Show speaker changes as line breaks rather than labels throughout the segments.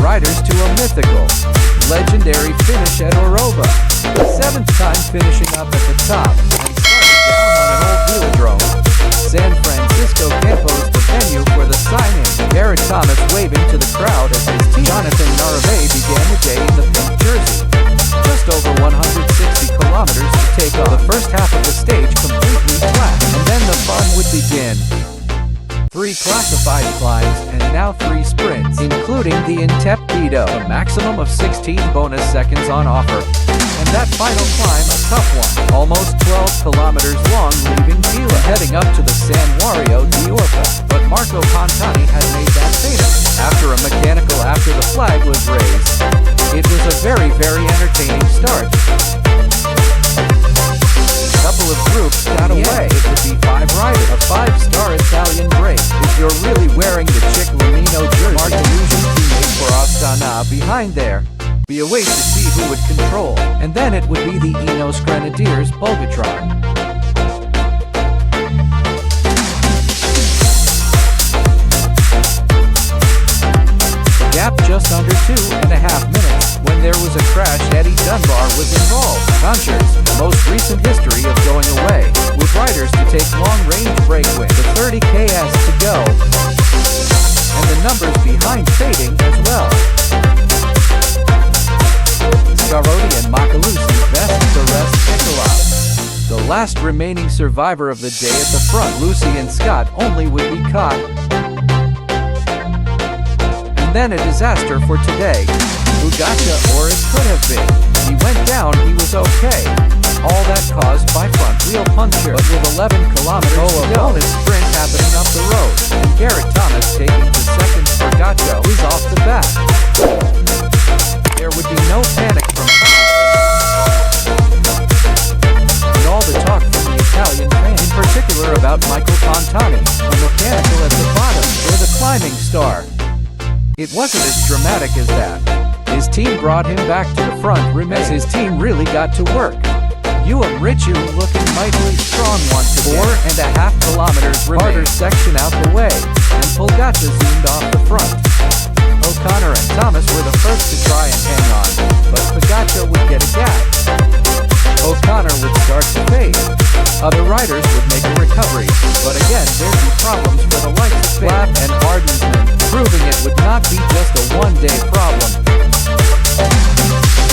riders to a mythical, legendary finish at Orova. The 7th time finishing up at the top and starting down on an old velodrome. San Francisco Campo's the venue for the sign-in. Garrett Thomas waving to the crowd as his team Jonathan Narvaez began the day in the pink jersey. Just over 160 kilometers to take off. The first half of the stage completely flat, and then the fun would begin. 3 classified climbs and now 3 sprints, including the Inteppido. A maximum of 16 bonus seconds on offer. And that final climb, a tough one, almost 12 kilometers long, leaving Gila heading up to the San Wario di Orfa. But Marco Pantani had made that famous after a mechanical after the flag was raised. It was a very, very entertaining start. Couple of groups got away. It would be 5 riders, a 5-star Italian break. If you're really wearing the Ciclamino jersey, Mark Illusion teammate for Astana behind there. Be a way to see who would control, and then it would be the Enos Grenadiers Bulgatron. The gap just under 2.5 minutes. When there was a crash, Eddie Dunbar was involved. Conchers, the most recent history of going away, with riders to take long-range breakaway. The 30 km to go, and the numbers behind fading as well. Scarodi and Macalusi best the rest Nicola. The last remaining survivor of the day at the front, Lucy and Scott, only would be caught. And then a disaster for today. Bugacha, or it could have been. He went down, he was okay. All that caused by front wheel puncture. But with 11 kilometers to go, bonus sprint happening up the road. And Garrett Thomas taking to second. Bugacha is off the bat. There would be no panic from and all the talk from the Italian fans, in particular about Michael Pantani, a mechanical at the bottom, or the climbing star. It wasn't as dramatic as that. His team brought him back to the front, as his team really got to work. Richu looking mightily strong once again. 4.5 kilometers harder section out the way, and Bugacha zoomed off the front. O'Connor and Thomas were the first to try and hang on, but Bugacha would get a gap. O'Connor would start to fade. Other riders would make a recovery, but again there'd be problems for the likes of Flap and Ardensman, proving it would not be just a one-day problem.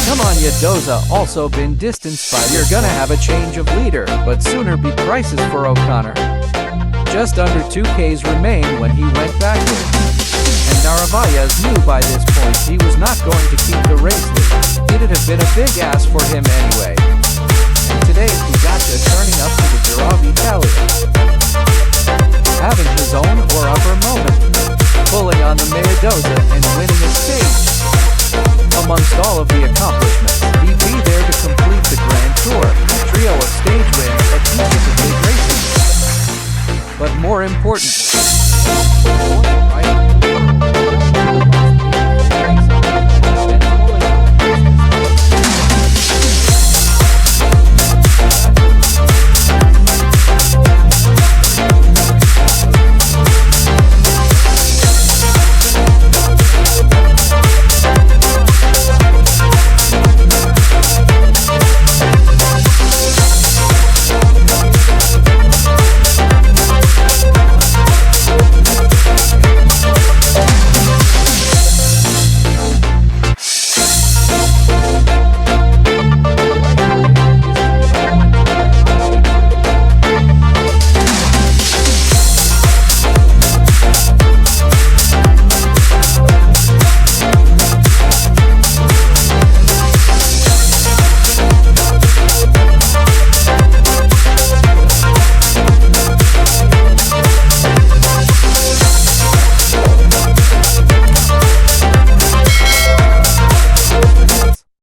Come on, Yadoza also been distanced by You're gonna have a change of leader, but sooner be prices for O'Connor. Just under 2 Ks remain when he went backwards. And Narvaez knew by this point he was not going to keep the race lead. It'd have been a big ask for him anyway.